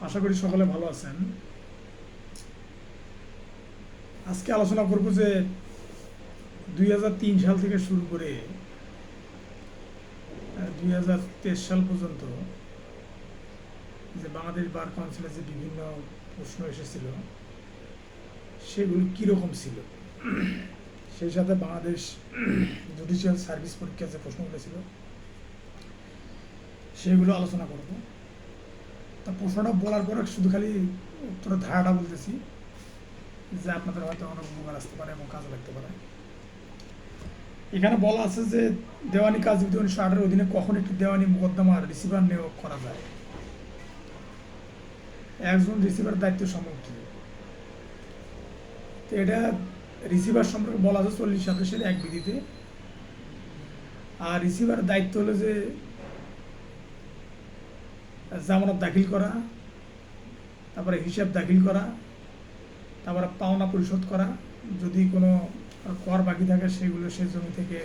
আশা করি সকলে ভালো আছেন। আজকে আলোচনা করব যে 2003 সাল থেকে শুরু করে 2023 সাল পর্যন্ত যে বাংলাদেশ বার কাউন্সিলে যে বিভিন্ন প্রশ্ন এসেছিল সেগুলো কীরকম ছিল, সেই সাথে বাংলাদেশ জুডিশিয়াল সার্ভিস পরীক্ষা যে প্রশ্নগুলো ছিল সেগুলো আলোচনা করব। তা প্রশ্নটা বলার পরে শুধু খালি উত্তরের ধারাটা বলতেছি, যে আপনাদের হয়তো অনেক উপকার আসতে পারে এবং কাজে লাগতে পারে। এখানে বলা আছে যে দেওয়ানি কাজ বিধি 1908 অধীনে কখন একটি দেওয়ানি মোকদ্দমার রিসিভার নিয়োগ করা যায়। একজন রিসিভার দায়িত্ব সম্পর্কে তো এটা রিসিভার সম্পর্কে বলা আছে 40 এক বিধিতে। আর রিসিভার দায়িত্ব হলো যে জামানত দাখিল করা, তারপরে হিসাব দাখিল করা, তারপরে পাওনা পরিশোধ করা, যদি কোনো কর বাকি থাকে সেগুলো সে জমি থেকে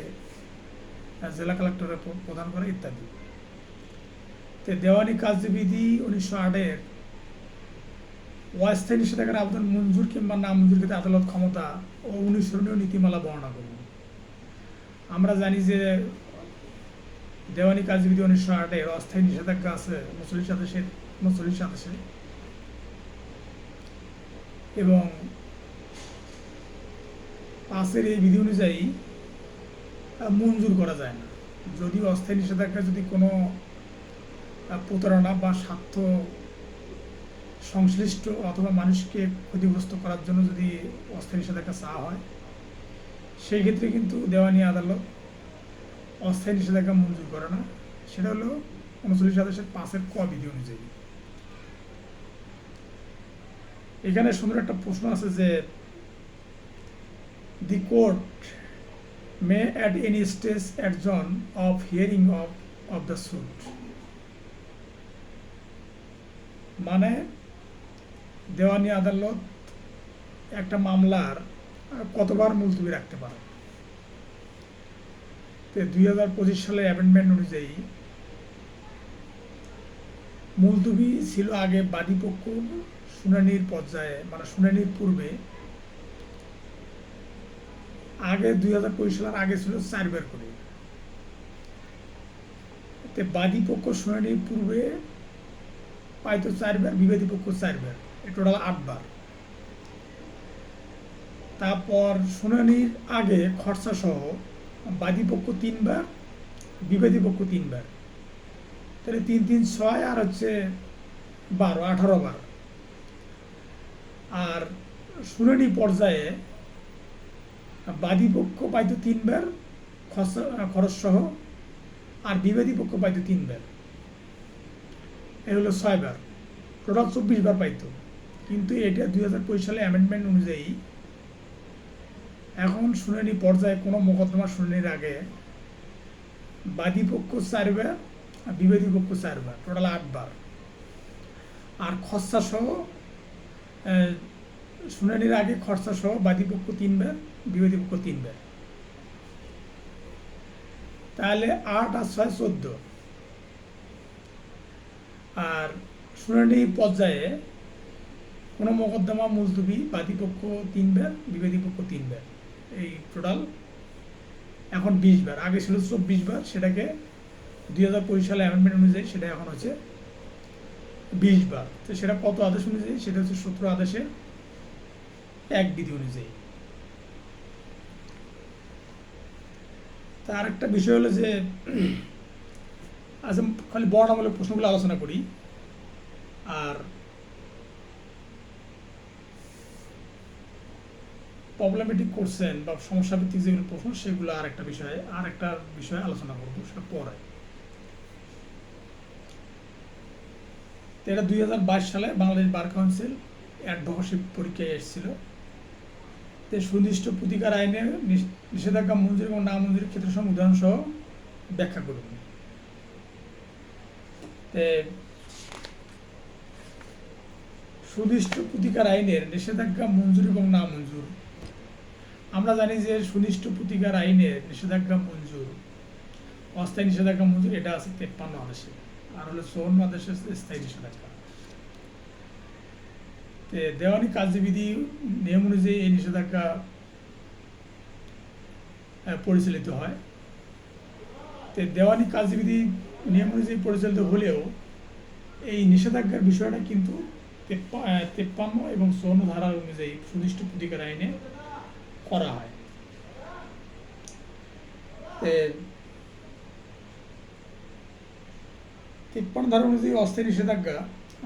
জেলা কালেক্টরে প্রদান করা ইত্যাদি। তো দেওয়ানি কার্যবিধি 1908 অস্থায়ী নিষেধাজ্ঞার আবেদন মঞ্জুর কিংবা না মঞ্জুর ক্ষেত্রে আদালত ক্ষমতা ও অনুসরণীয় নীতিমালা বর্ণনা করব। আমরা জানি যে দেওয়ানি কার্যবিধি 1908 অস্থায়ী নিষেধাজ্ঞা আছে 39 27 এবং 5 এই বিধি অনুযায়ী মঞ্জুর করা যায় না। যদিও অস্থায়ী নিষেধাজ্ঞা যদি কোনো প্রতারণা বা স্বার্থ সংশ্লিষ্ট অথবা মানুষকে ক্ষতিগ্রস্ত করার জন্য যদি অস্থায়ী নিষেধাজ্ঞা চাওয়া হয়, সেই ক্ষেত্রে কিন্তু দেওয়ানি আদালত অস্থায়ী নিষেধাজ্ঞা মঞ্জুর করে না। সেটা হলো 39/5 ক বিধি অনুযায়ী। এখানে সুন্দর একটা প্রশ্ন আছে যে the court may at any stage adjourn of hearing of the suit, মানে দেওয়ানি আদালত একটা মামলার কতবার মুলতবি রাখতে পারে। তো 2025 সালে অ্যামেন্ডমেন্ট অনুযায়ী মুলতবি ছিল আগে বাদীপক্ষ শুনানির পর্যায়ে, মানে শুনানির পূর্বে। আগে 2025 সালের আগে ছিল 4 বার করে। বাদীপক্ষ শুনানির পূর্বে পাইতো 4 বার, বিবাদী পক্ষ 4 বার, টোটাল 8 বার। তারপর শুনানির আগে খরচা সহ বাদীপক্ষ 3 বার, বিবাদী পক্ষ 3 বার, তাহলে 3 3 6 আর হচ্ছে 12, 18 বার। আর শুনানি পর্যায়ে বাদীপক্ষ পাইতো 3 বার খরচ সহ, আর বিবাদী পক্ষ পাইতো 3 বার, এ হলো 6 বার, টোটাল 24 বার পাইতো। কিন্তু এটা 2025 সালে অ্যামেন্ডমেন্ট অনুযায়ী এখন শুনানি পর্যায়ে কোনো মোকদ্দমা শুনানির আগে বাদীপক্ষ 4 বার, বিবাদী পক্ষ 4 বার, টোটাল 8 বার। আর খরচা সহ শুনানির আগে খরচা সহ বাদীপক্ষ 3 বার, বিবাদী পক্ষ 3 বার, তাহলে 8 আর 6 14। আর শুনানি পর্যায়ে কোনো মোকদ্দমা মুলতবি বাদীপক্ষ 3 বার, বিবাদী পক্ষ 3 বার, এই টোটাল এখন 20 বার। আগে ছিল 24 বার, সেটাকে 2025 সালে অ্যামেন্ডমেন্ট অনুযায়ী সেটা এখন হচ্ছে 20 বার। তো সেটা কত আদেশ অনুযায়ী? সেটা হচ্ছে 17 আদেশের 1 বিধি অনুযায়ী। তার একটা বিষয় হলো যে আচ্ছা, খালি বর্ণনামূলক প্রশ্নগুলো আলোচনা করি, আর প্রবলেমেটিক কোশ্চেন বা সমস্যা ভিত্তিক যেগুলো প্রশ্ন সেগুলো আর একটা বিষয়ে আলোচনা করবো, সেটা পরে। তো এটা 2022 সালে বাংলাদেশ বার কাউন্সিল অ্যাডভোকেসি পরীক্ষায় এসেছিল। তো সুনির্দিষ্ট প্রতিকার আইনে নিষেধাজ্ঞা মঞ্জুর এবং না মঞ্জুরের ক্ষেত্রে সব উদাহরণ সহ ব্যাখ্যা করব। সুনির্দিষ্ট প্রতিকার আইনের নিষেধাজ্ঞা মঞ্জুর এবং না মঞ্জুর। আমরা জানি যে সুনির্দিষ্ট প্রতিকার আইনের নিষেধাজ্ঞা মঞ্জুর, অস্থায়ী নিষেধাজ্ঞা মঞ্জুর, এটা আছে 53 আদেশে, আর হলো 54 আদেশে স্থায়ী নিষেধাজ্ঞা। দেওয়ানি কার্যবিধি নিয়ম অনুযায়ী এই নিষেধাজ্ঞা পরিচালিত হয়। দেওয়ানি কার্যবিধি নিয়ম অনুযায়ী পরিচালিত হলেও এই নিষেধাজ্ঞার বিষয়টা কিন্তু 53 এবং 54 ধারা অনুযায়ী সুনির্দিষ্ট প্রতিকার আইনে করা হয়। 53 ধারা অনুযায়ী অস্থায়ী নিষেধাজ্ঞা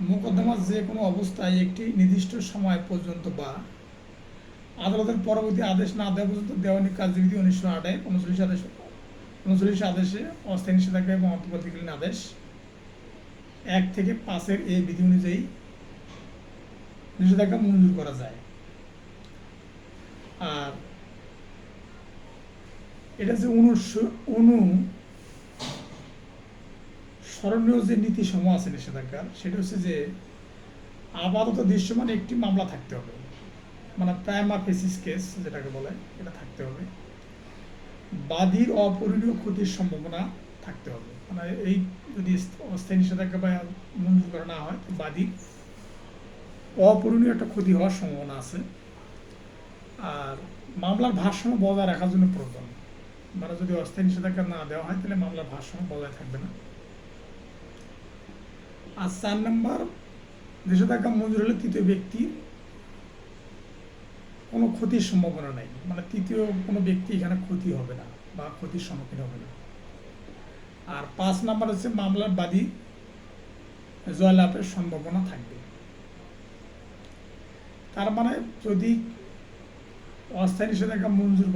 মোকদ্দমা যে কোনো অবস্থায় একটি নির্দিষ্ট সময় পর্যন্ত বা আদালতের পরবর্তী আদেশ না দেওয়া পর্যন্ত দেওয়ানি কার্যবিধি 1908 39 আদেশে অস্থায়ী নিষেধাজ্ঞা এবং অন্তর্বর্তীকালীন আদেশ 1 থেকে 5 এই বিধি অনুযায়ী নিষেধাজ্ঞা মঞ্জুর করা যায়। আর এটা যে অনুসরণীয় যে নীতিসমূহ আছে নিষেধাজ্ঞার, সেটা হচ্ছে যে আপাতত দৃশ্যমান একটি মামলা থাকতে হবে, মানে প্রাইমা ফেসিস কেস যেটাকে বলে, এটা থাকতে হবে। বাদীর অপরিণীয় ক্ষতির সম্ভাবনা থাকতে হবে, মানে এই যদি অস্থায়ী নিষেধাজ্ঞা বা মঞ্জুর করা না হয়, বাদীর অপরিণীয় একটা ক্ষতি হওয়ার সম্ভাবনা আছে। আর মামলার ভারসাম্য বজায় রাখার জন্য প্রয়োজন, মানে যদি অস্থায়ী নিষেধাজ্ঞা না দেওয়া হয় তাহলে মামলার ভারসাম্য বজায় থাকবে না। আর 4 নম্বর, নিষেধাজ্ঞা মঞ্জুর হলে তৃতীয় ব্যক্তির কোনো ক্ষতির সম্ভাবনা নেই, মানে তৃতীয় কোনো ব্যক্তি এখানে ক্ষতি হবে না বা ক্ষতির সম্মুখীন হবে না। আর 5 নম্বর হচ্ছে মামলার বাদী জয়লাভের সম্ভাবনা থাকবে। তার মানে যদি অস্থায়ী নিষেধাজ্ঞা মঞ্জুর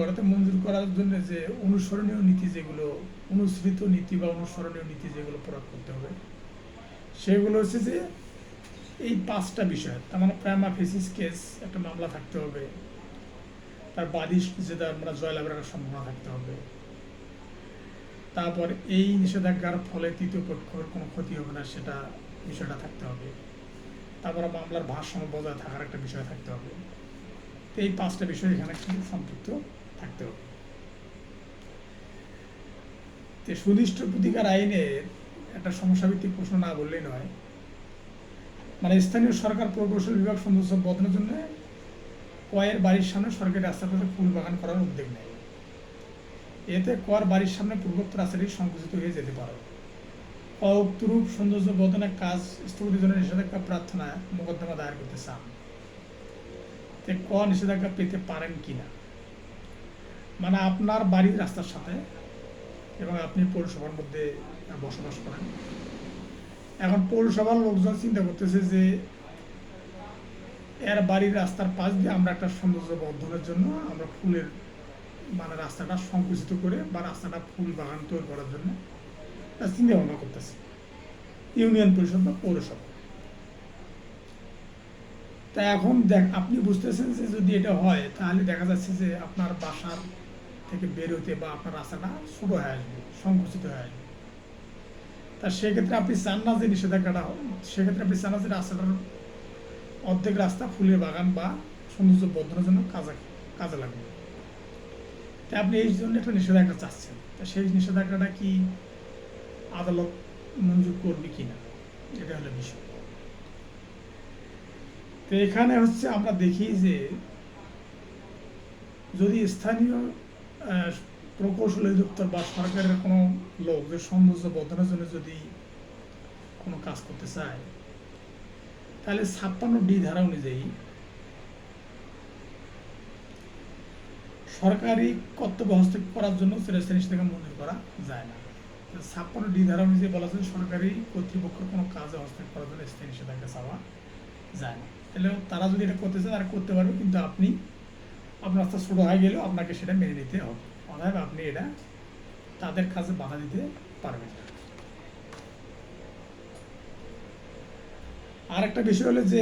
করার জন্য যে অনুসরণীয় নীতি, যেগুলো অনুসৃত নীতি বা অনুসরণীয় নীতি যেগুলো প্রয়োগ করতে হবে, সেগুলো হচ্ছে যে এই 5টা বিষয়। তার মানে প্রাইমা ফেসিস কেস একটা মামলা থাকতে হবে, তার বাদী যেটা আমরা জয়লাভের একটা সম্ভাবনা থাকতে হবে, তারপর এই নিষেধাজ্ঞার ফলে তৃতীয় পক্ষের কোনো ক্ষতি হবে না সেটা বিষয়টা থাকতে হবে, তারপরে মামলার ভারসাম্য বজায় থাকার একটা বিষয় থাকতে হবে। তো এই 5টা বিষয় এখানে কিন্তু সম্পৃক্ত থাকতে হবে। তো সুনির্দিষ্ট প্রতিকার আইনের একটা সমস্যাভিত্তিক প্রশ্ন না বললেই নয়, মানে স্থানীয় সরকার প্রকৌশল বিভাগ সৌন্দর্য বর্ধনের জন্য কয়ের বাড়ির সামনে সরকারি রাস্তার পাশে ফুল বাগান করার উদ্যোগ নেয়। এতে কর বাড়ির সামনে পূর্বোক্ত রাস্তাটি সংকুচিত হয়ে যেতে পারে। উক্তরূপ সৌন্দর্য বর্ধনের কাজ স্থগিতের জন্য নিষেধাজ্ঞা প্রার্থনায় মোকদ্দমা দায়ের করতে চান, ক নিষেধাজ্ঞা পেতে পারেন কিনা। মানে আপনার বাড়ির রাস্তার সাথে এবং আপনি পৌরসভার মধ্যে বসবাস করেন। এখন পৌরসভার লোকজন চিন্তা করতেছে যে এর বাড়ির রাস্তার পাশ দিয়ে আমরা একটা সৌন্দর্য বর্ধনের জন্য আমরা ফুলের মানে রাস্তাটা সংকুচিত করে বা রাস্তাটা ফুল বাগান তৈরি করার জন্য চিন্তা ভাবনা করতেছে ইউনিয়ন পরিষদ বা পৌরসভা। তা এখন আপনি বুঝতেছেন যে যদি এটা হয় তাহলে দেখা যাচ্ছে যে আপনার বাসার থেকে বের হতে বা আপনার রাস্তাটা ছোট হয়ে আসবে, সংকুচিত হয়ে আসবে। তা সেক্ষেত্রে আপনি চান না যে নিষেধাজ্ঞাটা হোক, সেক্ষেত্রে আপনি চান না যে রাস্তাটার অর্ধেক রাস্তা ফুলের বাগান বা সৌন্দর্য বর্ধনের জন্য কাজে লাগবে। তাই আপনি এই জন্য একটা নিষেধাজ্ঞা চাচ্ছেন। তা সেই নিষেধাজ্ঞাটা কি আদালত মঞ্জুর করবে কিনা, এটা হলো বিষয়। তো এখানে হচ্ছে আমরা দেখি যে যদি স্থানীয় প্রকৌশল অধিদপ্তর বা সরকারের কোনো লোক যে সৌন্দর্য বর্ধনের জন্য যদি কোনো কাজ করতে চায়, তাহলে 56D ধারা অনুযায়ী সরকারি কর্তব্য হস্তক্ষেপ করার জন্য স্থায়ী নিষেধাজ্ঞা মঞ্জুর করা যায় না। 56D ধারা অনুযায়ী বলা যায় সরকারি কর্তৃপক্ষের কোনো কাজে হস্তক্ষেপ করার জন্য স্থায়ী নিষেধাজ্ঞা চাওয়া যায় না। তাহলে তারা যদি এটা করতে চায় তারা করতে পারবে, কিন্তু আপনি আপনার রাস্তা ছোটো হয়ে গেলেও আপনাকে সেটা মেনে নিতে হবে। অতএব আপনি এটা তাদের কাজে বাধা দিতে পারবেন না। আর একটা বিষয় হলো যে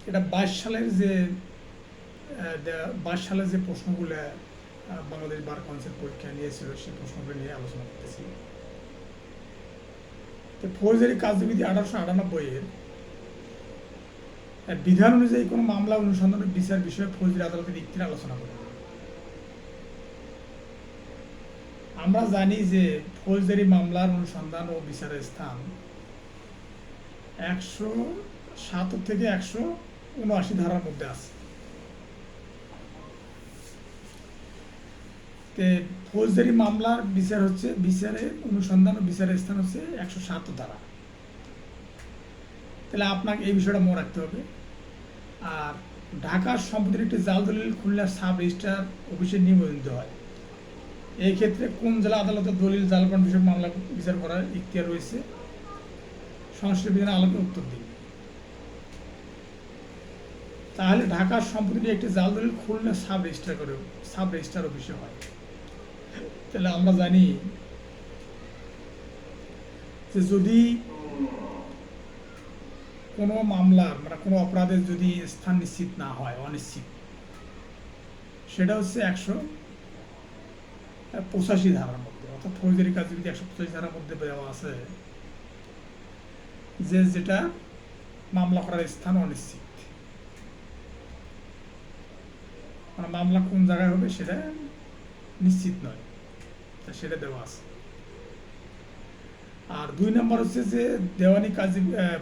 এটা 22 সালের যে প্রশ্নগুলো বাংলাদেশ বার কাউন্সিল পরীক্ষা নিয়েছিল সেই প্রশ্নগুলো নিয়ে আলোচনা করতেছি। তো ফৌজদারি কার্যবিধি 1898 এর বিধান অনুযায়ী কোনো মামলা অনুসন্ধানের বিচার বিষয়ে ফৌজদারি আদালতের দিকটির আলোচনা করে। আমরা জানি যে ফৌজদারি মামলার অনুসন্ধান ও বিচারের স্থান 107 থেকে 79 ধারার মধ্যে আছে। তে ফৌজদারি মামলার বিচার হচ্ছে বিচারের অনুসন্ধান ও বিচারের স্থান হচ্ছে 107 ধারা। তাহলে আপনাকে এই বিষয়টা মনে রাখতে হবে। আর ঢাকার সম্পত্তির একটি জাল দলিল খুলনার সাব রেজিস্ট্রার অফিসে নিবন্ধিত হয়। এই ক্ষেত্রে কোন জেলা আদালতে দলিল জালকরণ বিষয়ক মামলা বিচার করার ইখতিয়ার রয়েছে? সংশ্লিষ্ট বিধানের আলোকে উত্তর দিন। তাহলে ঢাকার সম্পত্তিটি একটি জাল দলিল খুলনা সাব রেজিস্ট্রার অফিসে হয়। তাহলে আমরা জানি যে যদি কোনো মামলার মানে কোনো অপরাধের যদি স্থান নিশ্চিত না হয়, অনিশ্চিত, সেটা হচ্ছে 185 ধারার মধ্যে, অর্থাৎ ফৌজদারি কার্যবিধি 185 ধারার মধ্যে দেওয়া আছে যে যেটা মামলা করার স্থান অনিশ্চিত, মানে মামলা কোন জায়গায় হবে সেটা নিশ্চিত নয়, সেটা দেওয়া আছে। আর 2 নম্বর হচ্ছে যে দেওয়ানি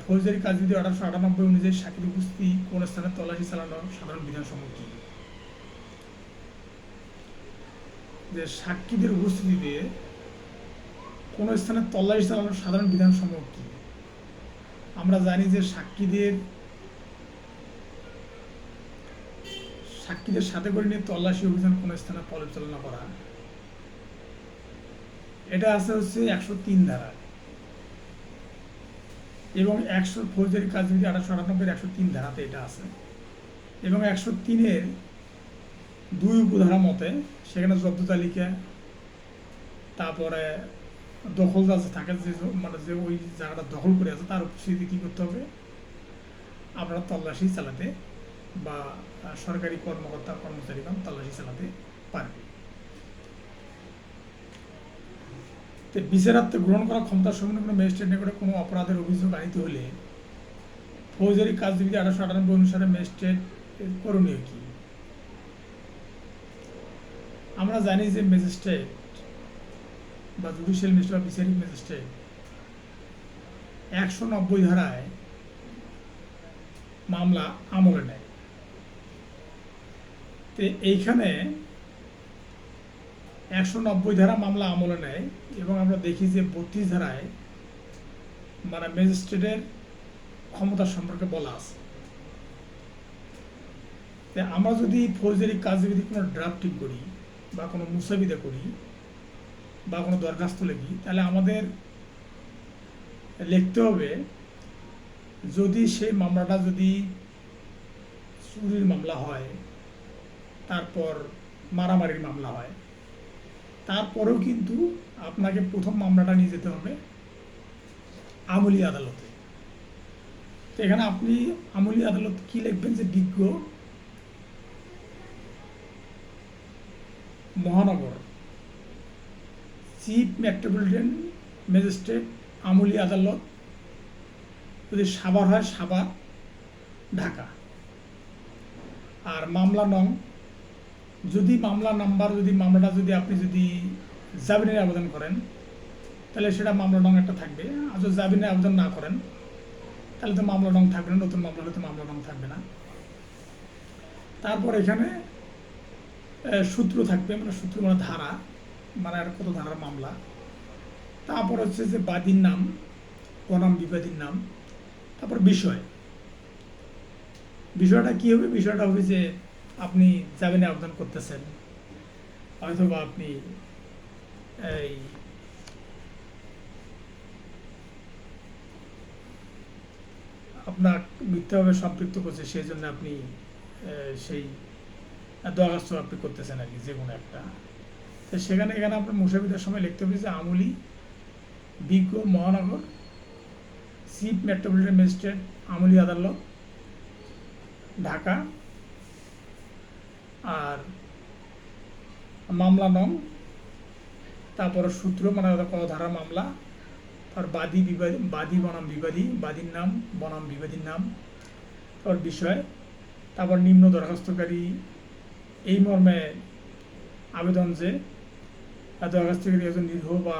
ফৌজদারি কার্যবিধি 1898 অনুযায়ী সাক্ষীর উপস্থিতি কোন স্থানে তল্লাশি চালানো সাধারণ বিধানসমূহ কি? যে সাক্ষীদের উপস্থিতিতে কোন স্থানে তল্লাশি চালানোর সাধারণ বিধানসমূহ কি? আমরা জানি যে সাক্ষীদের সাথে করে নিয়ে তল্লাশি অভিযান কোন স্থানে পরিচালনা করা, এটা আছে হচ্ছে 103 ধারা এবং ফৌজদারি কার্যবিধি 1898 103 ধারাতে এটা আছে। এবং 103-এর 2 উপধারা মতে সেখানে জব্দ তালিকা, তারপরে দখলদার থাকে যে মানে যে ওই জায়গাটা দখল করে আছে তার উপস্থিতি কী করতে হবে, আপনারা তল্লাশি চালাতে বা সরকারি কর্মকর্তা কর্মচারীগণ তল্লাশি চালাতে পারবে। তো বিচারার্থে গ্রহণ করা ক্ষমতার সম্পন্ন কোনো ম্যাজিস্ট্রেট নিকটে কোনো অপরাধের অভিযোগ আনিত হলে ফৌজদারি কার্যবিধি 1898 অনুসারে ম্যাজিস্ট্রেট করণীয় কি? আমরা জানি যে ম্যাজিস্ট্রেট বা জুডিশিয়াল ম্যাজিস্ট্রেট বা বিচারিক ম্যাজিস্ট্রেট 190 ধারায় মামলা আমলে নেয়। তো এইখানে 190 ধারা মামলা আমলে নেয় এবং আমরা দেখি যে 32 ধারায় মানে ম্যাজিস্ট্রেটের ক্ষমতা সম্পর্কে বলা আছে। আমরা যদি ফৌজদারি কার্যবিধি কোনো ড্রাফটিং করি বা কোনো মুসাবিদা করি বা কোনো দরখাস্ত লিখি, তাহলে আমাদের লিখতে হবে যদি সেই মামলাটা যদি চুরির মামলা হয়, তারপর মারামারির মামলা হয়, তারপরেও কিন্তু আপনাকে প্রথম মামলাটা নিয়ে যেতে হবে আমলি আদালতে। তো এখানে আপনি আমলি আদালত কি লিখবেন যে বিজ্ঞ মহানগর চিফ মেট্রোপলিটন ম্যাজিস্ট্রেট আমলি আদালত, যদি সাভার হয় সাভার ঢাকা। আর মামলা নং যদি মামলা নাম্বার যদি মামলাটা যদি আপনি যদি জামিনের আবেদন করেন তাহলে সেটা মামলা নং একটা থাকবে, আর যদি জামিনের আবেদন না করেন তাহলে তো মামলা নং থাকবে না, নতুন মামলা হলে তো মামলা নং থাকবে না। তারপর এখানে সূত্র থাকবে, মানে সূত্র মানে ধারা, মানে আর কত ধারার মামলা। তারপর হচ্ছে যে বাদীর নাম, বনাম বিবাদীর নাম। তারপর বিষয়টা কি হবে? বিষয়টা হবে যে আপনি জামিনে আবেদন করতেছেন, অথবা আপনি এই আপনার মিথ্যাভাবে সম্পৃক্ত করছে, সেই জন্য আপনি সেই দরখাস্ত আপনি করতেছেন আর কি, যে কোনো একটা। তো এখানে আপনার মুসাবিদার সময় লিখতে হবে যে আমলি বিজ্ঞ মহানগর চিফ মেট্রোপলিটন ম্যাজিস্ট্রেট আমলি আদালত ঢাকা, আর মামলা নং, তারপরে সূত্র মানে কত ধারা মামলা, তার বাদী বনাম বিবাদী, বাদীর নাম বনাম বিবাদীর নাম, তারপর বিষয়, তারপর নিম্ন দরখাস্তকারী এই মর্মে আবেদন যে দরখাস্তকারী একজন নিরীহ বা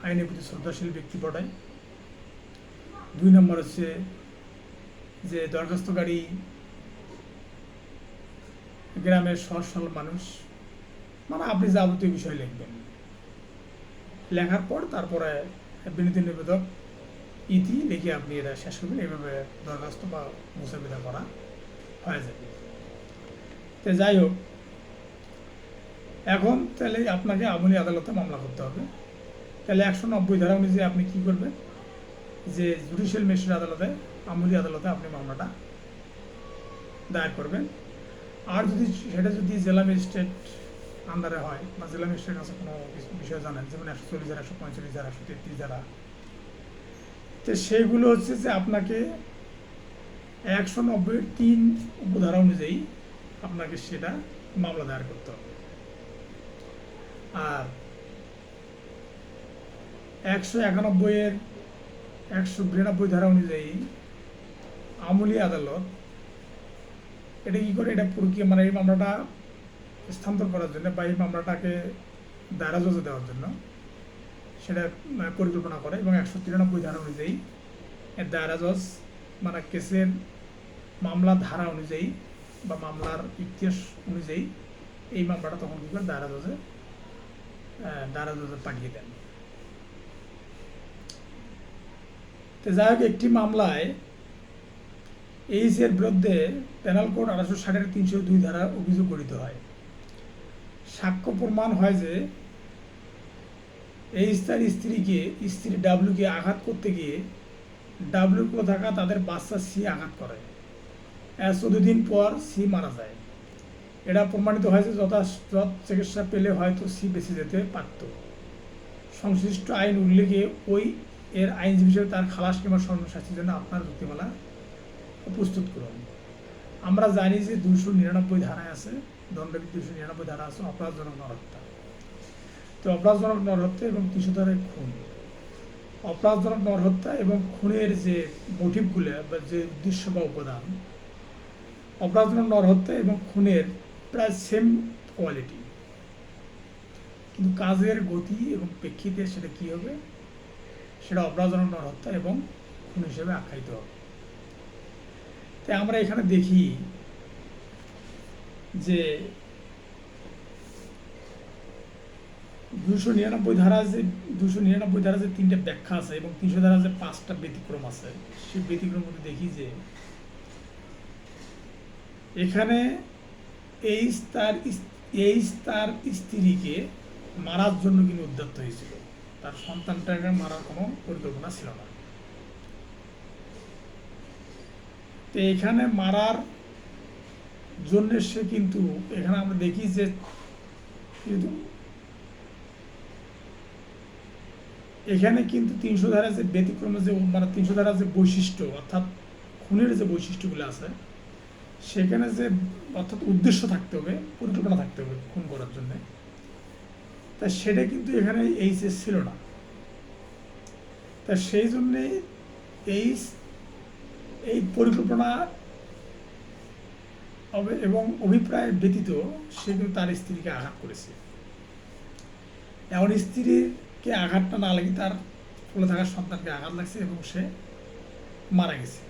আইনের প্রতি শ্রদ্ধাশীল ব্যক্তি পড়ায়। 2 নম্বর হচ্ছে যে দরখাস্তকারী গ্রামের সহজ সরল মানুষ, মানে আপনি যাবতীয় বিষয় লিখবেন। লেখার পর তারপরে বিনীত নিবেদক ইতি লিখে আপনি এটা শেষ করবেন। এইভাবে দরখাস্ত বা মুসাবিদা করা হয়ে যাবে। তো যাই হোক, এখন তাহলে আপনাকে আমলি আদালতে মামলা করতে হবে। তাহলে 190 ধারা অনুযায়ী আপনি কি করবেন, যে জুডিশিয়াল ম্যাজিস্ট্রেট আদালতে, আমলি আদালতে আপনি মামলাটা দায়ের করবেন। আর যদি জেলা ম্যাজিস্ট্রেট আন্ডারে হয় বা জেলা ম্যাজিস্ট্রেট কাছে কোনো বিষয় জানেন, যেমন 140 ধারা, 145 ধারা, 133 ধারা, তো সেইগুলো হচ্ছে যে আপনাকে 190(3) উপধারা অনুযায়ী আপনাকে সেটা মামলা দায়ের করতে হবে। আর 191 192 ধারা অনুযায়ী আমলি আদালত এটা কি করে, এটা প্রক্রিয়া মানে এই মামলাটা স্থানান্তর করার জন্য বা এই মামলাটাকে দায়রা জজে দেওয়ার জন্য সেটা পরিকল্পনা করে। এবং 193 ধারা অনুযায়ী দায়রা জজ মানে কেসের মামলা ধারা অনুযায়ী বা মামলার ইতিহাস অনুযায়ী এই মামলাটা তখন কি করে দায়রা জজে পাঠিয়ে দেন। তো যাই হোক, একটি মামলায় এইচের বিরুদ্ধে পেনাল কোড 1860-এর 302 ধারা অভিযোগ গঠিত হয়। সাক্ষ্য প্রমাণ হয় যে এইচ তার স্ত্রী ডাব্লিউকে আঘাত করতে গিয়ে ডাব্লিউর কোলে থাকা তাদের বাচ্চা সি আঘাত করে। 14 দিন পর সি মারা যায়। এটা প্রমাণিত হয়েছে যথাযথ চিকিৎসা পেলে হয়তো সি বেঁচে যেতে পারত। সংশ্লিষ্ট আইন উল্লেখে ওই এর আইনজীবী হিসেবে তার খালাস কিংবা শাস্তির জন্য আপনার যুক্তিমালা প্রস্তুত করুন। আমরা জানি যে 299 ধারায় আছে, দণ্ডবিধি 299 ধারা আছে অপরাধজনক নরহত্যা। তো অপরাধজনক নরহত্যা এবং 300 ধারায় খুন। অপরাধজনক নরহত্যা এবং খুনের যে মোটিভগুলো বা যে উদ্দেশ্য বা উপাদান, অপরাধজনক নরহত্যা এবং খুনের প্রায় সেম কোয়ালিটি, কিন্তু কাজের গতি এবং প্রেক্ষিতে সেটা কি হবে, সেটা অপরাধজনক নরহত্যা এবং খুন হিসেবে আখ্যায়িত হবে। তাই আমরা এখানে দেখি যে 299 ধারা যে 3টা ব্যাখ্যা আছে এবং 300 ধারা যে 5টা ব্যতিক্রম আছে, সেই ব্যতিক্রম মধ্যে দেখি যে এখানে এইচ তার স্ত্রীকে মারার জন্য কিন্তু উদ্যত হয়েছিল, তার সন্তানটাকে মারার কোনো পরিকল্পনা ছিল না। তো এখানে মারার জন্য সে কিন্তু এখানে আমরা দেখি যে কিন্তু এখানে কিন্তু 300 ধারা যে ব্যতিক্রমে যে মানে 300 ধারা যে বৈশিষ্ট্য অর্থাৎ খুনের যে বৈশিষ্ট্যগুলো আছে সেখানে যে অর্থাৎ উদ্দেশ্য থাকতে হবে, পরিকল্পনা থাকতে হবে খুন করার জন্য, তা সেটা কিন্তু এখানে এইচএস ছিল না। তা সেই জন্যে এই পরিকল্পনা এবং অভিপ্রায় ব্যতীত সে কিন্তু তার স্ত্রীকে আঘাত করেছে। এমন স্ত্রীকে আঘাতটা না লাগে তার কোলে থাকা সন্তানকে আঘাত লাগছে এবং সে মারা গেছে।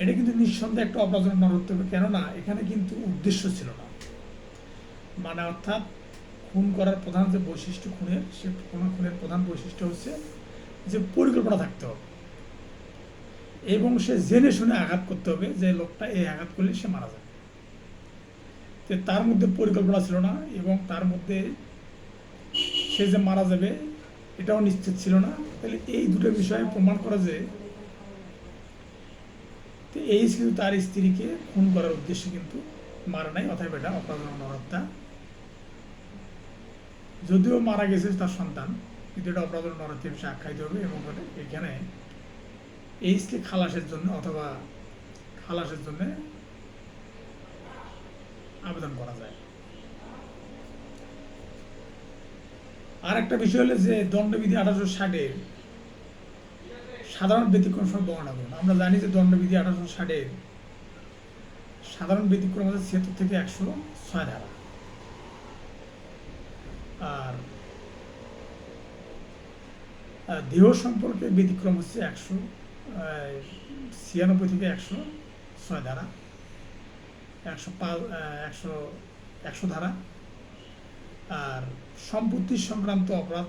এটা কিন্তু নিঃসন্দেহে একটা অপরাধজনক নরহত্যা হবে, কেননা এখানে কিন্তু উদ্দেশ্য ছিল না। মানে অর্থাৎ খুন করার প্রধান যে বৈশিষ্ট্য খুনের প্রধান বৈশিষ্ট্য হচ্ছে যে পরিকল্পনা থাকতে হবে এবং সে জেনে শুনে আঘাত করতে হবে যে লোকটা এই আঘাত করলে সে মারা যাবে। তো তার মধ্যে পরিকল্পনা ছিল না এবং তার মধ্যে সে যে মারা যাবে এটাও নিশ্চিত ছিল না। তাহলে এই দুটো বিষয়ে প্রমাণ করা যায় তো এইচ কিন্তু তার স্ত্রীকে খুন করার উদ্দেশ্যে কিন্তু মারা নাই, অথবা এটা অপরাধজনক নরহত্যা। যদিও মারা গেছে তার সন্তান, কিন্তু এটা অপরাধজনক নরহত্যা হিসেবে আখ্যায়িত হবে এবং এখানে এইচকে খালাসের জন্য আবেদন করা যায়। আর একটা বিষয় হলো যে দণ্ডবিধি 1860-এর সাধারণ ব্যতিক্রম সব বর্ণনা করুন। আমরা জানি যে দণ্ডবিধি 1860-এর সাধারণ ব্যতিক্রম হচ্ছে 76 থেকে 106 ধারা, আর দেহ সম্পর্কে ব্যতিক্রম হচ্ছে 196 থেকে 106 ধারা। 105 একশো 100 ধারা। আর সম্পত্তি সংক্রান্ত অপরাধ,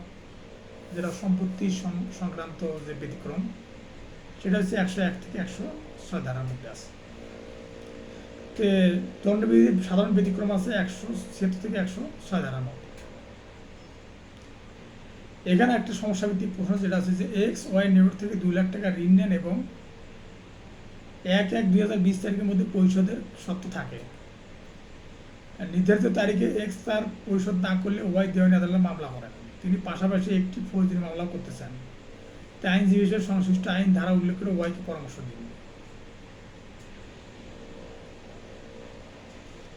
যেটা সম্পত্তি সংক্রান্ত যে ব্যতিক্রম, সেটা হচ্ছে 101 থেকে 106 ধারার মধ্যে আছে। তো দণ্ডবিধির সাধারণ ব্যতিক্রম আছে 176 থেকে 106 ধারার মধ্যে। এখানে একটা সমস্যাভিত্তিক প্রশ্ন যেটা আছে যে এক্স ওয়াই নিকট থেকে 2 লাখ টাকা ঋণ নেন এবং 1/1/2020 তারিখের মধ্যে পরিশোধের শর্ত থাকে। নির্ধারিত তারিখে এক্স তার পরিশোধ না করলে ওয়াই দেওয়ানি আদালতে মামলা করেন। তিনি পাশাপাশি একটি ফৌজদারি মামলা করতে চান। তাই আইনজীবী হিসেবে সংশ্লিষ্ট আইন ধারা উল্লেখ করে ওয়াইকে পরামর্শ দিন।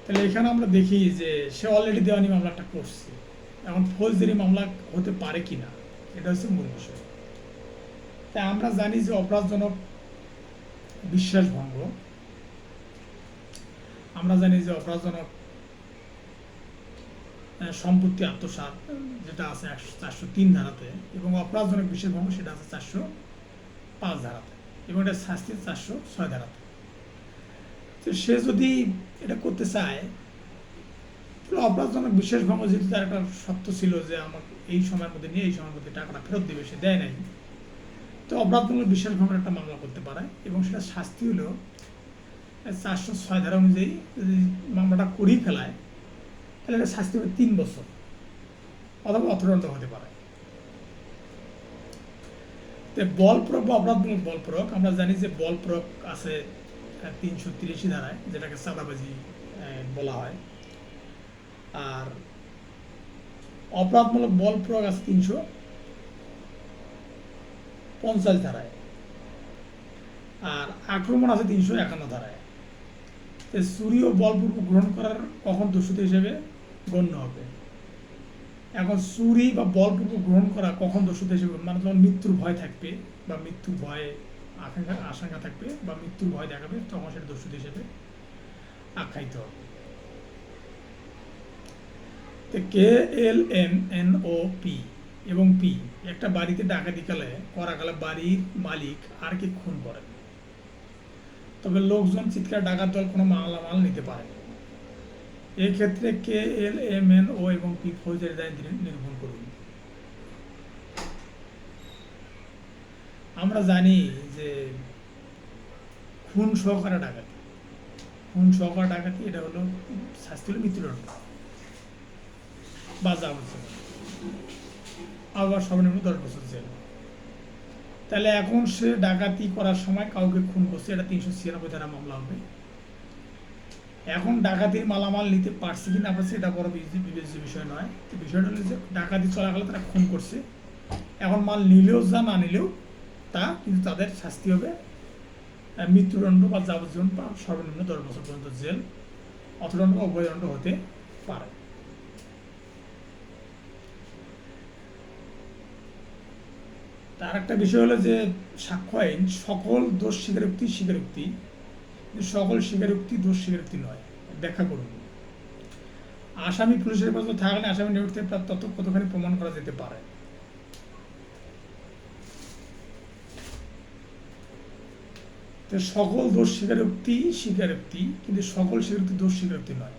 তাহলে এখানে আমরা দেখি যে সে অলরেডি দেওয়ানি মামলাটা করছে, এখন ফৌজদারি মামলা হতে পারে কিনা, এটা হচ্ছে মূল বিষয়। তাই আমরা জানি যে অপরাধজনক বিশ্বাসভঙ্গ, আমরা জানি যে অপরাধজনক সম্পত্তি আত্মসাৎ যেটা আছে 403 ধারাতে, এবং অপরাধজনক বিশ্বাসভঙ্গ সেটা আছে 405 ধারাতে, এবং এটা শাস্তি 406 ধারাতে। তো সে যদি এটা করতে চায়, তাহলে অপরাধজনক বিশ্বাসভঙ্গ যেহেতু তার একটা সত্য ছিল যে আমাকে এই সময়ের মধ্যে নিয়ে এই সময়ের মধ্যে টাকাটা ফেরত দেবে, সে দেয় নাই, তো অপরাধমূলক বিশ্বাসভঙ্গের একটা মামলা করতে পারে, এবং সেটা শাস্তি হলো 406 ধারা অনুযায়ী যদি মামলাটা করেই ফেলায়, তাহলে এটা শাস্তি হবে 3 বছর অথবা অর্থদণ্ড হতে পারে। তো বল প্রয়োগ বা অপরাধমূলক বল প্রয়োগ, আমরা জানি যে বল প্রয়োগ আছে 383 ধারায়, যেটাকে চাঁদাবাজি বলা হয়। আর অপরাধমূলক বল প্রয়োগ আছে 350 ধারায়, আর আক্রমণ আছে 351 ধারায়। চুরি ও বলপূর্বক গ্রহণ করার কখন দোষিত হিসেবে গণ্য হবে? এখন চুরি বা বলপূর্বক গ্রহণ করা কখন দোষিত হিসেবে, মানে যখন মৃত্যুর ভয় থাকবে বা মৃত্যুর ভয়ে আশঙ্কা থাকবে বা মৃত্যুর ভয় দেখাবে, তখন সেটা দোষিত হিসেবে আখ্যায়িত হবে। KLMNOP এবং P একটা বাড়িতে ডাকাতি করাকালে বাড়ির মালিক আর কে খুন করেন, তবে লোকজন চিৎকার ডাকাত দল কোনো মালামাল নিতে পারে। এই ক্ষেত্রে KLMNO এবং P ফৌজদারি দায় নিরূপণ করুন। আমরা জানি যে খুন সহকারে ডাকাতি এটা হলো শাস্তি হলো মৃত্যুদণ্ড বা যাবজ্জীবন, আবার সর্বনিম্ন 10 বছর জেল। তাহলে এখন সে ডাকাতি করার সময় কাউকে খুন করছে, এটা 396 ধারা মামলা হবে। এখন ডাকাতির মালামাল নিতে পারছে কি না পারছে এটা বড় বিবেচ্য বিষয় নয়। বিষয়টা হলো যে ডাকাতি চলাকালে তারা খুন করছে, এখন মাল নিলেও যা না নিলেও তা, কিন্তু তাদের শাস্তি হবে মৃত্যুদণ্ড বা যাবজ্জীবন বা সর্বনিম্ন 10 বছর পর্যন্ত জেল, অর্থদণ্ড বা উভয়দণ্ড হতে পারে। তার একটা বিষয় হলো যে সাক্ষ্য আইন সকল দোষ স্বীকারোক্তি, সকল স্বীকারোক্তি দোষ স্বীকারোক্তি নয়। ব্যাখ্যা করুন। আসামি পুলিশের হেফাজতে থাকলে আসামি নিকট থেকে প্রাপ্ত তথ্য কতখানি প্রমাণ করা যেতে পারে? সকল দোষ স্বীকারোক্তি, কিন্তু সকল স্বীকারোক্তি দোষ স্বীকারোক্তি নয়।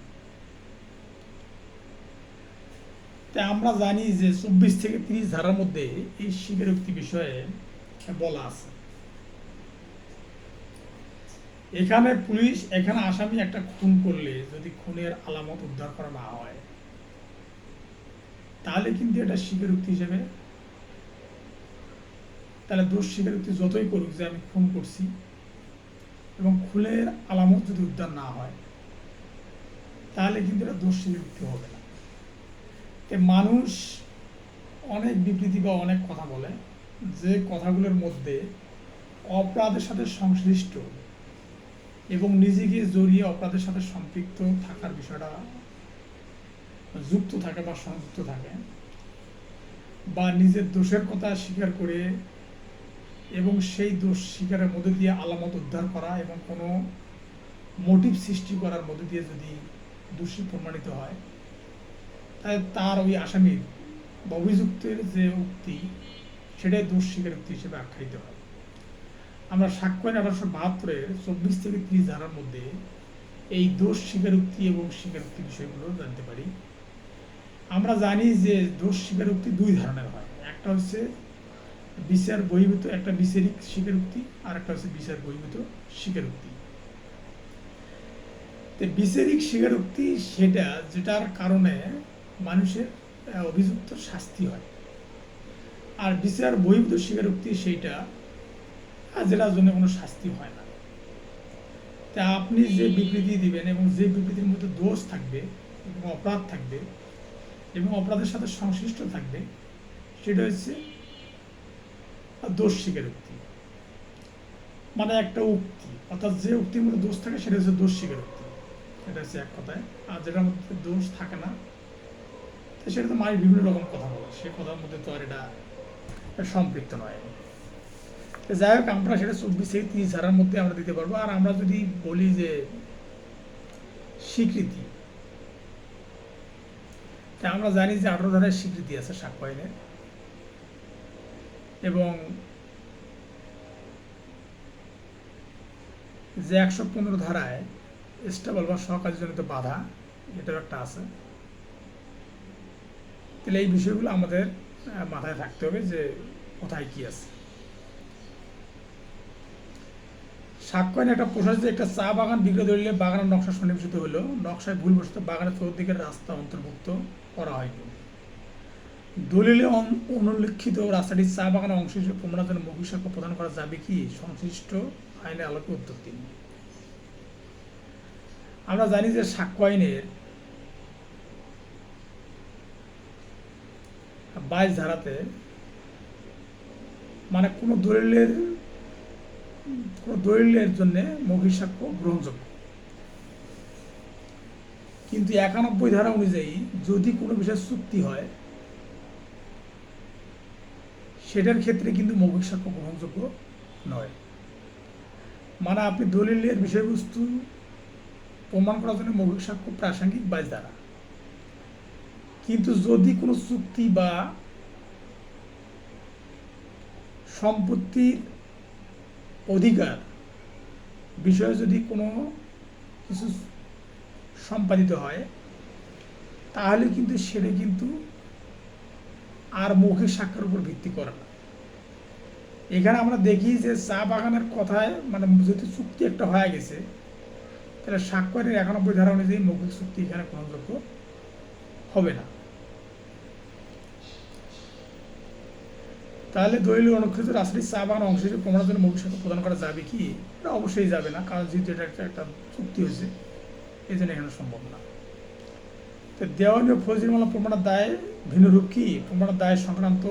তাই আমরা জানি যে 24 থেকে 30 ধারার মধ্যে এই স্বীকারোক্তি বিষয়ে বলা আছে। এখানে পুলিশ আসামি একটা খুন করলে যদি খুনের আলামত উদ্ধার করা না হয়, তাহলে কিন্তু এটা স্বীকারোক্তি হিসেবে, তাহলে দোষ স্বীকারোক্তি যতই করুক যে আমি খুন করছি, এবং খুনের আলামত যদি উদ্ধার না হয়, তাহলে কিন্তু এটা দোষ স্বীকারোক্তি হবে না। মানুষ অনেক বিবৃতি বা অনেক কথা বলে, যে কথাগুলোর মধ্যে অপরাধের সাথে সংশ্লিষ্ট এবং নিজেকে জড়িয়ে অপরাধের সাথে সম্পৃক্ত থাকার বিষয়টা যুক্ত থাকে বা সংযুক্ত থাকে, বা নিজের দোষের কথা স্বীকার করে এবং সেই দোষ স্বীকারের মধ্যে দিয়ে আলামত উদ্ধার করা এবং কোনো মোটিভ সৃষ্টি করার মধ্যে দিয়ে যদি দোষী প্রমাণিত হয়, তাহলে তার ওই আসামির বা অভিযুক্তের যে উক্তি, সেটাই দোষ স্বীকারোক্তি হিসেবে আখ্যায়িত হয়। আমরা সাক্ষ্য আইন 1872-এর 24 থেকে 30 ধারার মধ্যে এই দোষ স্বীকারোক্তি এবং স্বীকারোক্তি বিষয়গুলো জানতে পারি। আমরা জানি যে দোষ স্বীকারোক্তি দুই ধরনের হয়, একটা হচ্ছে বিচার বহির্ভূত, একটা বিচারিক স্বীকারোক্তি, আর একটা হচ্ছে বিচার বহির্ভূত স্বীকারোক্তি। তো বিচারিক স্বীকারোক্তি সেটা যেটার কারণে মানুষের অভিযুক্ত শাস্তি হয়, আর বিচার বহির্ভূত স্বীকারোক্তি সেইটা যেটার জন্য কোনো শাস্তি হয় না। তা আপনি যে বিবৃতি দিবেন এবং যে বিবৃতির মধ্যে দোষ থাকবে এবং অপরাধ থাকবে এবং অপরাধের সাথে সংশ্লিষ্ট থাকবে, সেটা হচ্ছে দোষ স্বীকারোক্তি। মানে একটা উক্তি, অর্থাৎ যে উক্তির মধ্যে দোষ থাকে সেটা হচ্ছে দোষ স্বীকারোক্তি, এটা হচ্ছে এক কথায়। আর যেটার মধ্যে দোষ থাকে না, তো সেটা তো মানুষ বিভিন্ন রকম কথা বলে, সে কথার মধ্যে তো আর এটা সম্পৃক্ত নয়। যাই হোক, আমরা সেটা 24 থেকে 30 ধারার মধ্যে আমরা দিতে পারবো। আর আমরা যদি বলি যে স্বীকৃতি, তা আমরা জানি যে 18 ধারায় স্বীকৃতি আছে সাক্ষ্য আইনের, এবং যে 115 ধারায় স্টেবল বা সহকার্যজনিত বাধা, এটাও একটা আছে। তাহলে এই বিষয়গুলো আমাদের মাথায় থাকতে হবে যে কোথায় কি আছে। সাক্ষ্য আইনে একটা প্রশ্ন যে একটা চা বাগান বিক্রয় দলিলে বাগানের নকশা সন্নিবেশিত হলো, নকশায় ভুলবশত বাগানের চতুর্দিকের রাস্তা অন্তর্ভুক্ত করা হয়নি। দলিলে অনুল্লিখিত রাস্তাটি চা বাগানের অংশ হিসেবে প্রমাণের জন্য মৌখিক সাক্ষ্য প্রদান করা যাবে কি? সংশ্লিষ্ট আইনের আলোকে উত্তর দিন। আমরা জানি যে সাক্ষ্য আইনের 22 ধারাতে মানে কোনো দলিলের জন্য মৌখিক সাক্ষ্য গ্রহণযোগ্য, কিন্তু 91 ধারা অনুযায়ী যদি কোনো বিষয়ে চুক্তি হয়, সেটার ক্ষেত্রে কিন্তু মৌখিক সাক্ষ্য গ্রহণযোগ্য নয়। মানে আপনি দলিলের বিষয়বস্তু প্রমাণ করার জন্য মৌখিক সাক্ষ্য প্রাসঙ্গিক 22 ধারা, কিন্তু যদি কোনো চুক্তি বা সম্পত্তির অধিকার বিষয়ে যদি কোনো কিছু সম্পাদিত হয়, তাহলে কিন্তু সেটা কিন্তু আর মৌখিক সাক্ষ্যের উপর ভিত্তি করে না। এখানে আমরা দেখি যে চা বাগানের কথায় মানে যদি চুক্তি একটা হয়ে গেছে, তাহলে সাক্ষ্য আইনের 91 ধারা অনুযায়ী মৌখিক চুক্তি এখানে গ্রহণযোগ্য হবে না। তাহলে দলিল অনুকৃত রাস্তাটি চা বাগান অংশ হিসেবে প্রমাণের জন্য মৌখিক সাক্ষ্য প্রদান করা যাবে কি? এটা অবশ্যই যাবে না, কারণ যেহেতু এটা একটা চুক্তি হয়েছে, এই জন্য এখানে সম্ভব না। তো দেওয়ানি ও ফৌজদারি মামলা প্রমাণের দায় ভিন্নরূপ কি? প্রমাণের দায় সংক্রান্ত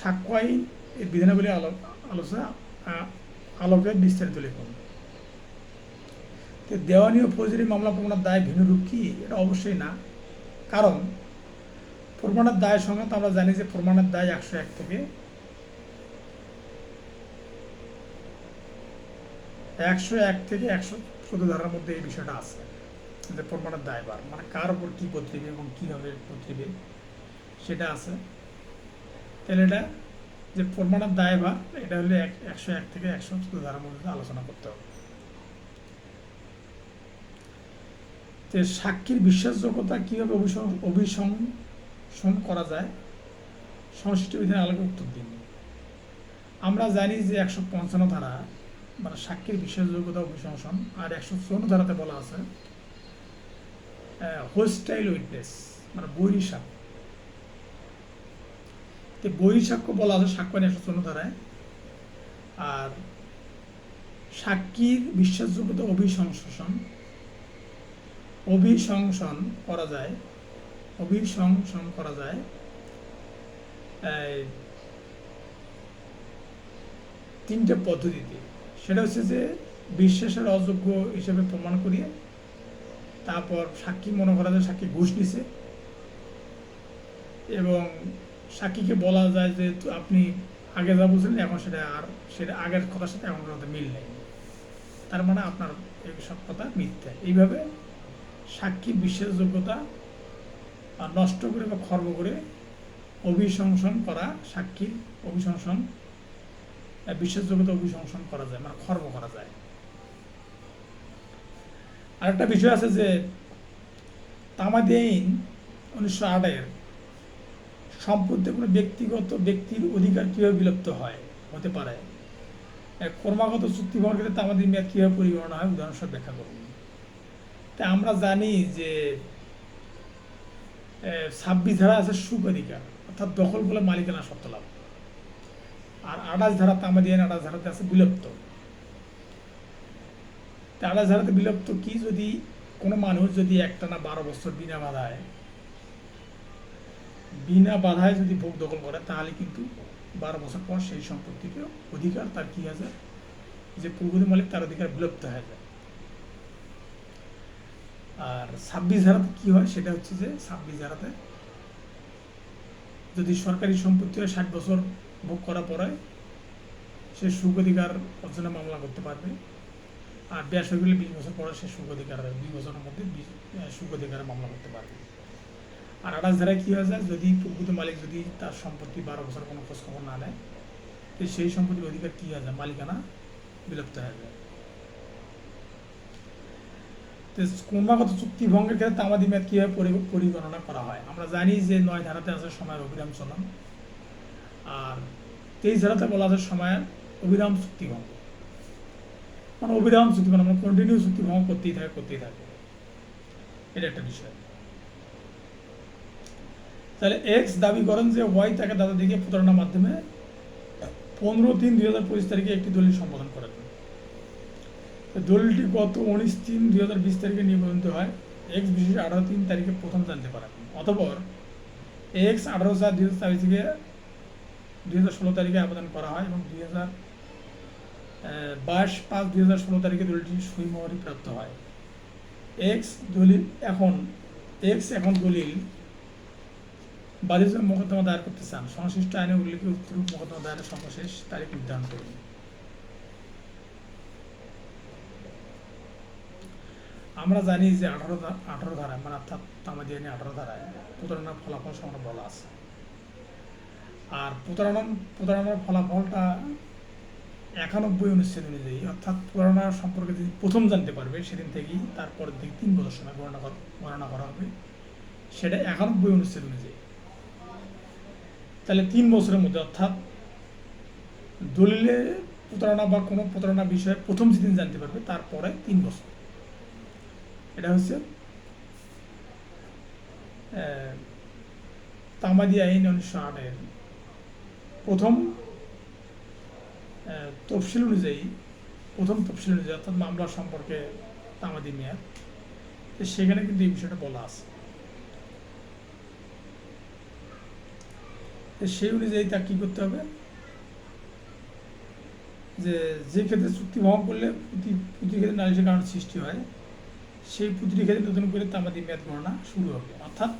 সাক্ষ্য আইন এর বিধানাবলী আলোকে বিস্তারিত লিখুন। তো দেওয়ানি ও ফৌজদারি মামলা প্রমাণের দায় ভিন্নরূপ কি? এটা অবশ্যই না, কারণ প্রমাণের দায় সংক্রান্ত আমরা জানি যে প্রমাণের দায় 101 থেকে 114 ধারার মধ্যে এই বিষয়টা আছে যে প্রমাণের দায়ভার মানে কার উপর কী পত্রিবে এবং কীভাবে পত্রিবে সেটা আছে। তাহলে এটা যে প্রমাণের দায়ভার, এটা হলে 101 থেকে 114 ধারার মধ্যে আলোচনা করতে হবে। যে সাক্ষীর বিশ্বাসযোগ্যতা কীভাবে অভিশংসন করা যায়, সংশ্লিষ্ট বিধানের আলোকে উত্তর দিন। আমরা জানি যে 155 ধারা মানে সাক্ষীর বিশ্বাসযোগ্যতা অভিশংসন, আর 154 ধারাতে বলা আছে হোস্টাইল উইটনেস মানে বহিঃসাক্ষ্য। তো বহিঃসাক্ষ্য বলা আছে সাক্ষ্য আইন 154 ধারায়। আর সাক্ষীর বিশ্বাসযোগ্যতা অভিশংসন করা যায় 3টে পদ্ধতিতে। সেটা হচ্ছে যে বিশ্বাসের অযোগ্য হিসেবে প্রমাণ করিয়ে, তারপর সাক্ষী মনে করা যায় সাক্ষী ঘুষ নিছে, এবং সাক্ষীকে বলা যায় যে আপনি আগে যা বলছিলেন এখন সেটা আগের কথার সাথে এখন কথা মিল নেই, তার মানে আপনার সব কথা মিথ্যা। এইভাবে সাক্ষীর বিশ্বাসযোগ্যতা নষ্ট করে বা খর্ব করে অভিশংসন করা, সাক্ষীর বিশ্বাসযোগ্যতা অভিশংসন করা যায় মানে খর্ব করা যায়। আরেকটা বিষয় আছে যে তামাদি আইন 1908-এর সম্পত্তি কোনো ব্যক্তির অধিকার কীভাবে বিলুপ্ত হতে পারে, এক ক্রমাগত চুক্তি ভঙ্গের ক্ষেত্রে তামাদির মেয়াদ কীভাবে পরিগণনা হয় উদাহরণস্বরূপ ব্যাখ্যা করুন। তাই আমরা জানি যে 26 ধারা আছে সুখ অধিকার, অর্থাৎ দখল বলে মালিকানা সত্ত্ব লাভ। আর 28 ধারা তামাদি আইন 28 ধারাতে আছে বিলুপ্ত। 28 ধারাতে বিলুপ্ত কি, যদি কোনো মানুষ যদি একটানা 12 বছর বিনা বাধায় যদি ভোগ দখল করে, তাহলে কিন্তু 12 বছর পর সেই সম্পত্তিকে অধিকার তার কি আছে, যে পূর্ববর্তী মালিক তার অধিকার বিলুপ্ত হয়ে যায়। আর 26 ধারাতে কি হয়, সেটা হচ্ছে যে 26 ধারাতে যদি সরকারি সম্পত্তি হয় 60 বছর ভোগ করার পরে সে সুখ অধিকার অর্জনে মামলা করতে পারবে। আর বেসরকারি হলে 20 বছর পরে সে সুখ অধিকার 2 বছরের মধ্যে সুখ অধিকারে মামলা করতে পারবে। আর 28 ধারায় কী হয়ে যায়, যদি প্রকৃত মালিক যদি তার সম্পত্তি 12 বছর কোনো খোঁজখবর না নেয়, তো সেই সম্পত্তির অধিকার কী হয়ে যায়, মালিকানা বিলুপ্ত হয়ে যায়। তো ক্রমাগত চুক্তি ভঙ্গের ক্ষেত্রে তামাদি মেয়াদ কীভাবে পরিগণনা করা হয়, আমরা জানি যে 9 ধারাতে আছে সময়ের অবিরাম চলন, আর 23 ধারাতে বলা আছে সময়ের অবিরাম চুক্তি ভঙ্গ। মানে অবিরাম চুক্তি মানে আমরা কন্টিনিউ চুক্তি ভঙ্গ করতেই থাকে। এটা একটা বিষয়। তাহলে এক্স দাবি করেন যে ওয়াই তাকে দাদা দিকে প্রতারণার মাধ্যমে 15/3/2025 তারিখে একটি দলিল সম্পাদন করেন। দলিলটি গত 19/3/2020 তারিখে নিবন্ধিত হয়। এক্স বিশেষ 18/3 তারিখে প্রথম জানতে পারেন। অতঃপর এক্স 18/4/2024 থেকে 2016 তারিখে আবেদন করা হয় এবং 22/5/2016 তারিখে দলিলটি সহিমোহরি প্রাপ্ত হয়। এক্স এখন দলিল বাদী মোকদ্দমা দায়ের করতে চান, সংশ্লিষ্ট আইনে উল্লেখিত উক্তরূপ মোকদ্দমা দায়েরের সর্বশেষ তারিখ নির্ধারণ করুন। আমরা জানি যে 18 ধারায় মানে অর্থাৎ তামাদি আইনে 18 ধারায় প্রতারণার ফলাফল সম্পর্কে বলা আছে। আর প্রতারণার ফলাফলটা 91 অনুচ্ছেদ অনুযায়ী, অর্থাৎ প্রতারণা সম্পর্কে যদি প্রথম জানতে পারবে সেদিন থেকেই তারপরের দিকে 3 বছর সময় গণনা করা হবে, সেটা 91 অনুচ্ছেদ অনুযায়ী। তাহলে 3 বছরের মধ্যে, অর্থাৎ দলিলে প্রতারণা বা কোনো প্রতারণা বিষয়ে প্রথম যেদিন জানতে পারবে তারপরে 3 বছর। এটা হচ্ছে তামাদি আইন 1908-এর প্রথম তফসিল অনুযায়ী অর্থাৎ মামলা সম্পর্কে তামাদি মেয়াদ, সেখানে কিন্তু এই বিষয়টা বলা আছে। সেই অনুযায়ী তা কী করতে হবে, যে ক্ষেত্রে চুক্তি ভঙ্গ করলে প্রতি ক্ষেত্রে নালিশের কারণ সৃষ্টি হয়, সেই প্রতিটি ক্ষেত্রে নতুন করে তামাদি মেয়াদ গণনা শুরু হবে। অর্থাৎ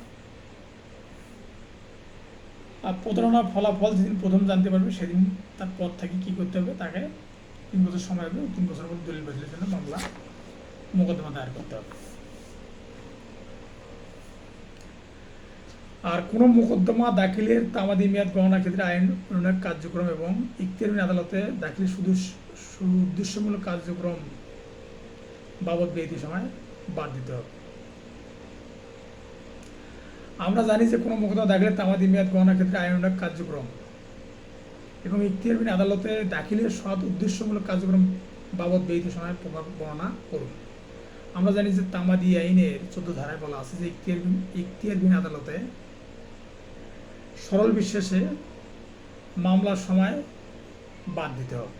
প্রতারণার ফলাফল যেদিন প্রথম জানতে পারবে সেদিন তার পর থেকে কী করতে হবে, তাকে 3 বছর সময় হবে। 3 বছরের মধ্যে দলিল বাতিলের জন্য মোকদ্দমা দায়ের করতে হবে। আর কোনো মোকদ্দমা দাখিলের তামাদি মেয়াদ গণনার ক্ষেত্রে আইন প্রণয়ন কার্যক্রম এবং ইখতিয়ারবিহীন আদালতে দাখিলের সুউদ্দেশ্যমূলক কার্যক্রম বাবদ ব্যয়িত সময় বাদ দিতে হবে। আমরা জানি যে কোনো মোকদ্দমা দাখিলের তামাদি মেয়াদ গণনার ক্ষেত্রে আইন প্রণয়ন কার্যক্রম এবং ইখতিয়ারবিহীন আদালতে দাখিলের সৎ উদ্দেশ্যমূলক কার্যক্রম বাবদ ব্যয়িত সময় বর্ণনা করুন। আমরা জানি যে তামাদি আইনের 14 ধারায় বলা আছে যে ইখতিয়ারবিহীন আদালতে সরল বিশ্বাসে মামলার সময় বাদ দিতে হবে,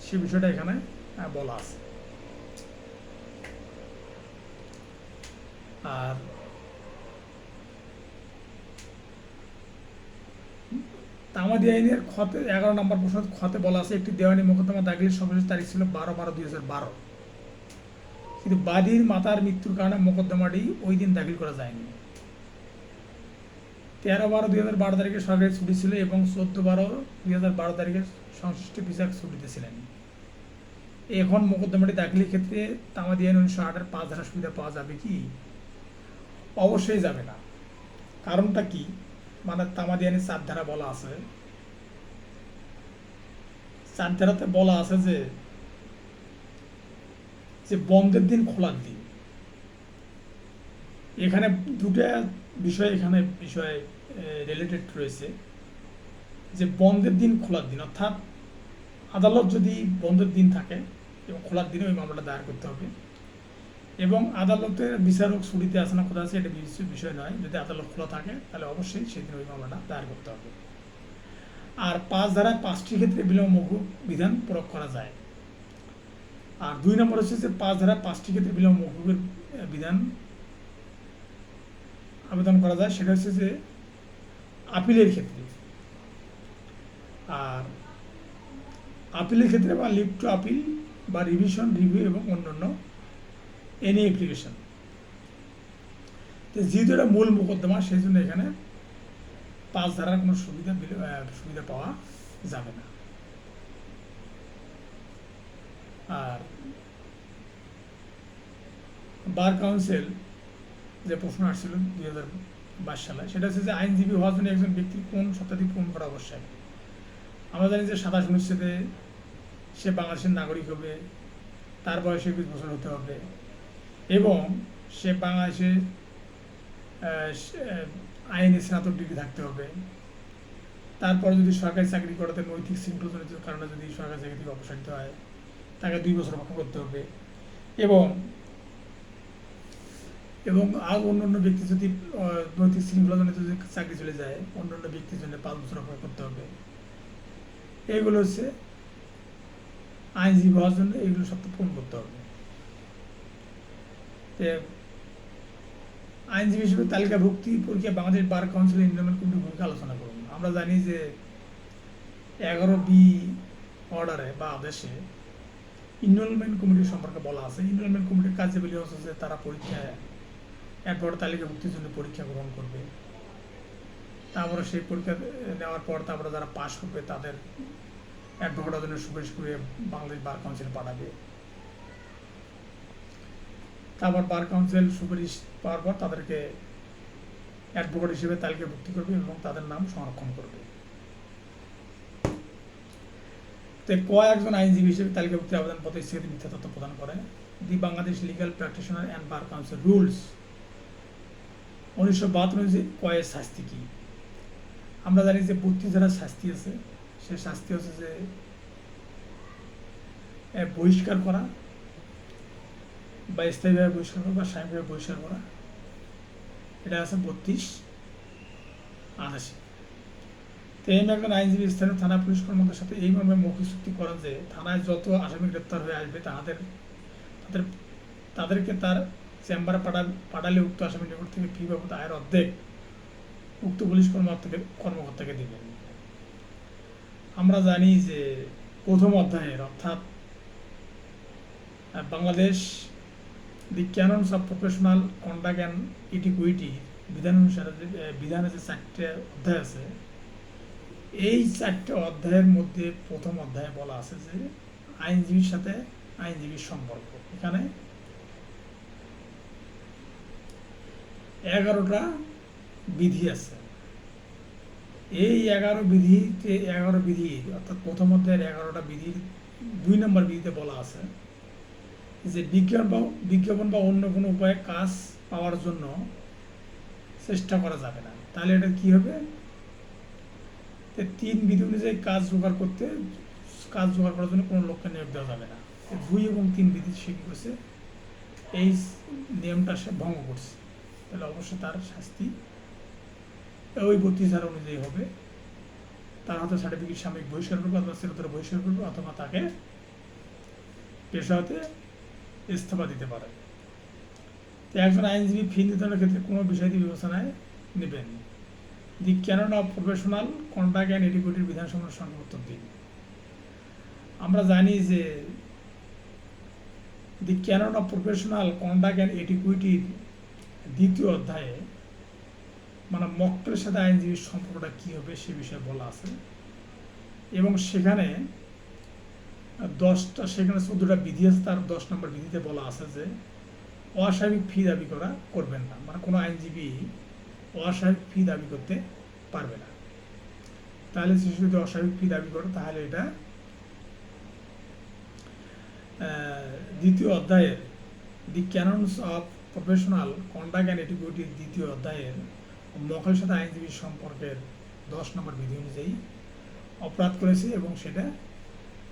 সে বিষয়টা এখানে বলা আছে। আর তামাদি আইনের 11 নম্বর প্রশ্ন খতে বলা আছে একটি দেওয়ানি মোকদ্দমা দাখিলের সর্বশেষ তারিখ ছিল 12/12/2012, কিন্তু বাদীর মাতার মৃত্যুর কারণে মোকদ্দমাটি ওই দিন দাখিল করা যায়নি। 13/12/2012 তারিখে সরকারি ছুটি ছিল এবং 14/12/2012 তারিখে সংশ্লিষ্ট বিচারক ছুটিতে ছিলেন। এখন মোকদ্দমাটি দাখিলের ক্ষেত্রে তামাদি আইন 1908-এর 5 ধারা সুবিধা পাওয়া যাবে কি? অবশ্যই যাবে না। কারণটা কি, মানে তামাদি আইনের 4 ধারা বলা আছে, 4 ধারাতে বলা আছে যে বন্ধের দিন খোলার দিন, এখানে দুটা বিষয় রিলেটেড রয়েছে, যে বন্ধের দিন খোলার দিন, অর্থাৎ আদালত যদি বন্ধের দিন থাকে এবং খোলার দিনে ওই মামলাটা দায়ের করতে হবে, এবং আদালতের বিচারক ছুটিতে আছে না কোথায় আছে এটা বিষয় নয়, যদি আদালত খোলা থাকে তাহলে অবশ্যই সেদিন ওই মামলাটা দায়ের করতে হবে। আর 5 ধারায় 5টি ক্ষেত্রে বিলম্ব মওকুফ বিধান প্রয়োগ করা যায়। আর 2 নম্বর হচ্ছে যে 5 ধারায় 5টি ক্ষেত্রে বিলম্ব মওকুফের বিধান আবেদন করা যায়, সেটা হচ্ছে যে আপিলের ক্ষেত্রে। আর আপিলের ক্ষেত্রে বা লিভ টু আপিল বা রিভিশন, রিভিউ এবং অন্যান্য এনি অ্যাপ্লিকেশন। তো যেহেতু এটা মূল মোকদ্দমা, সেই জন্য এখানে 5 ধারার কোনো সুবিধা পাওয়া যাবে না। আর বার কাউন্সিল যে প্রশ্ন আসছিল 2022 সালে, সেটা হচ্ছে যে আইনজীবী হওয়ার জন্য একজন ব্যক্তির কোন শর্তাদি পূরণ করা আবশ্যক। আমরা জানি যে 27 অনুচ্ছেদে সে বাংলাদেশের নাগরিক হবে, তার বয়স 21 বছর হতে হবে, এবং সে বাংলাদেশের আইনে স্নাতক ডিগ্রি থাকতে হবে। তারপর যদি সরকারি চাকরি করাতে নৈতিক শৃঙ্খলজনিত কারণে যদি সরকারি চাকরি থেকে অপসারিত হয়, তাকে 2 বছর অপেক্ষা করতে হবে, এবং আর অন্যান্য ব্যক্তি যদি নৈতিক শৃঙ্খলাজনিত যদি চাকরি চলে যায়, অন্যান্য ব্যক্তির জন্য 5 বছর অপেক্ষা করতে হবে। এইগুলো হচ্ছে আইনজীবী হওয়ার জন্য এইগুলো সব পূরণ করতে হবে। আইনজীবী হিসেবে তালিকাভুক্তি প্রক্রিয়া বাংলাদেশ বার কাউন্সিল এনরোলমেন্ট কমিটির ভূমিকা আলোচনা করুন। আমরা জানি যে 11B অর্ডারে বা আদেশে এনরোলমেন্ট কমিটি সম্পর্কে বলা আছে। এনরোলমেন্ট কমিটির কার্যাবলী হচ্ছে যে তারা এরপর তালিকাভুক্তির জন্য পরীক্ষা গ্রহণ করবে, তারপরে সেই পরীক্ষা নেওয়ার পর তারপরে যারা পাশ করবে তাদের অ্যাডভোকেটের জন্য সুপারিশ করে বাংলাদেশ বার কাউন্সিল পাঠাবে। তারপর বার কাউন্সিল সুপারিশ পাওয়ার পর তাদেরকে অ্যাডভোকেট হিসেবে তালিকাভুক্তি করবে এবং তাদের নাম সংরক্ষণ করবে। তো একজন আইনজীবী হিসেবে তালিকাভুক্তির আবেদনপত্রে স্থগিত মিথ্যা তথ্য প্রদান করে। The Bangladesh legal practitioner and bar council rules 1972 অনুযায়ী কয়ের শাস্তি কি? আমরা জানি যে 32 ধারার শাস্তি আছে। সে শাস্তি হচ্ছে যে বহিষ্কার করা বা স্থায়ীভাবে বহিষ্কার করা বা স্থায়ীভাবে বহিষ্কার করা, এটা আছে 32-88। তো এই একজন আইনজীবী স্থানীয় থানা পুলিশ কর্মকর্তার সাথে এই মর্মে মৌখিক চুক্তি করেন যে থানায় যত আসামি গ্রেপ্তার হয়ে আসবে তাদেরকে তার চেম্বারে পাঠালে উক্ত আসামির নিকট থেকে ফি বাবদ আয়ের অর্ধেক উক্ত পুলিশ কর্মকর্তাকে দেবেন। আমরা জানি যে প্রথম অধ্যায়ের অর্থাৎ Bangladesh the canons of professional conduct and etiquette বিধান অনুসারে বিধানে যে 4টে অধ্যায় আছে, এই 4টে অধ্যায়ের মধ্যে প্রথম অধ্যায়ে বলা আছে যে আইনজীবীর সাথে আইনজীবীর সম্পর্ক। এখানে 11টা বিধি আছে। এই 11 বিধি অর্থাৎ প্রথম অধ্যায়ের 11টা বিধির 2 নম্বর বিধিতে বলা আছে যে বিজ্ঞাপন বা অন্য কোনো উপায়ে কাজ পাওয়ার জন্য চেষ্টা করা যাবে না। তাহলে এটা কি হবে? 3 বিধি অনুযায়ী কাজ জোগাড় করার জন্য কোনো লোককে নিয়োগ দেওয়া যাবে না। 2 এবং 3 বিধি সে কি করছে, এই নিয়মটা সে ভঙ্গ করছে, তাহলে অবশ্যই তার শাস্তি ওই 32 ধারা অনুযায়ী হবে। তার হাতে সার্টিফিকেট সাময়িক বহিষ্কার করবে অথবা চিরতরে বহিষ্কার করবে, অথবা তাকে পেশা হতে ইস্তফা দিতে পারে। তো একজন আইনজীবী ফি নির্ধারণের ক্ষেত্রে কোনো বিষয়টি বিবেচনায় নেবেন। The canon of professional conduct and এটিকুইটির বিধানসমূহ সংযুক্ত দিন। আমরা জানি যে the canon of professional conduct and এটিকুইটির 2য় অধ্যায়ে মানে মক্কেলের সাথে আইনজীবীর সম্পর্কটা কী হবে সে বিষয়ে বলা আছে, এবং সেখানে 14টা বিধি আছে। তার 10 নম্বর বিধিতে বলা আছে যে অস্বাভাবিক ফি দাবি করবেন না, মানে কোনো আইনজীবী অস্বাভাবিক ফি দাবি করতে পারবে না। তাহলে সে যদি অস্বাভাবিক ফি দাবি করে তাহলে এটা 2য় অধ্যায়ের দি canons of professional conduct and এটিকুইটির 2য় অধ্যায়ের মক্কেলের সাথে আইনজীবীর সম্পর্কের 10 নম্বর বিধি অনুযায়ী অপরাধ করেছে এবং সেটা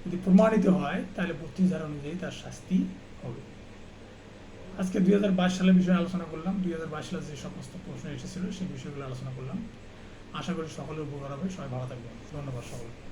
যদি প্রমাণিত হয় তাহলে 32 ধারা অনুযায়ী তার শাস্তি হবে। আজকে 2022 সালের বিষয়ে আলোচনা করলাম। 2022 সালে যে সমস্ত প্রশ্ন এসেছিল সেই বিষয়গুলো আলোচনা করলাম। আশা করি সকলের উপকার হবে। সবাই ভালো থাকবেন। ধন্যবাদ সকলকে।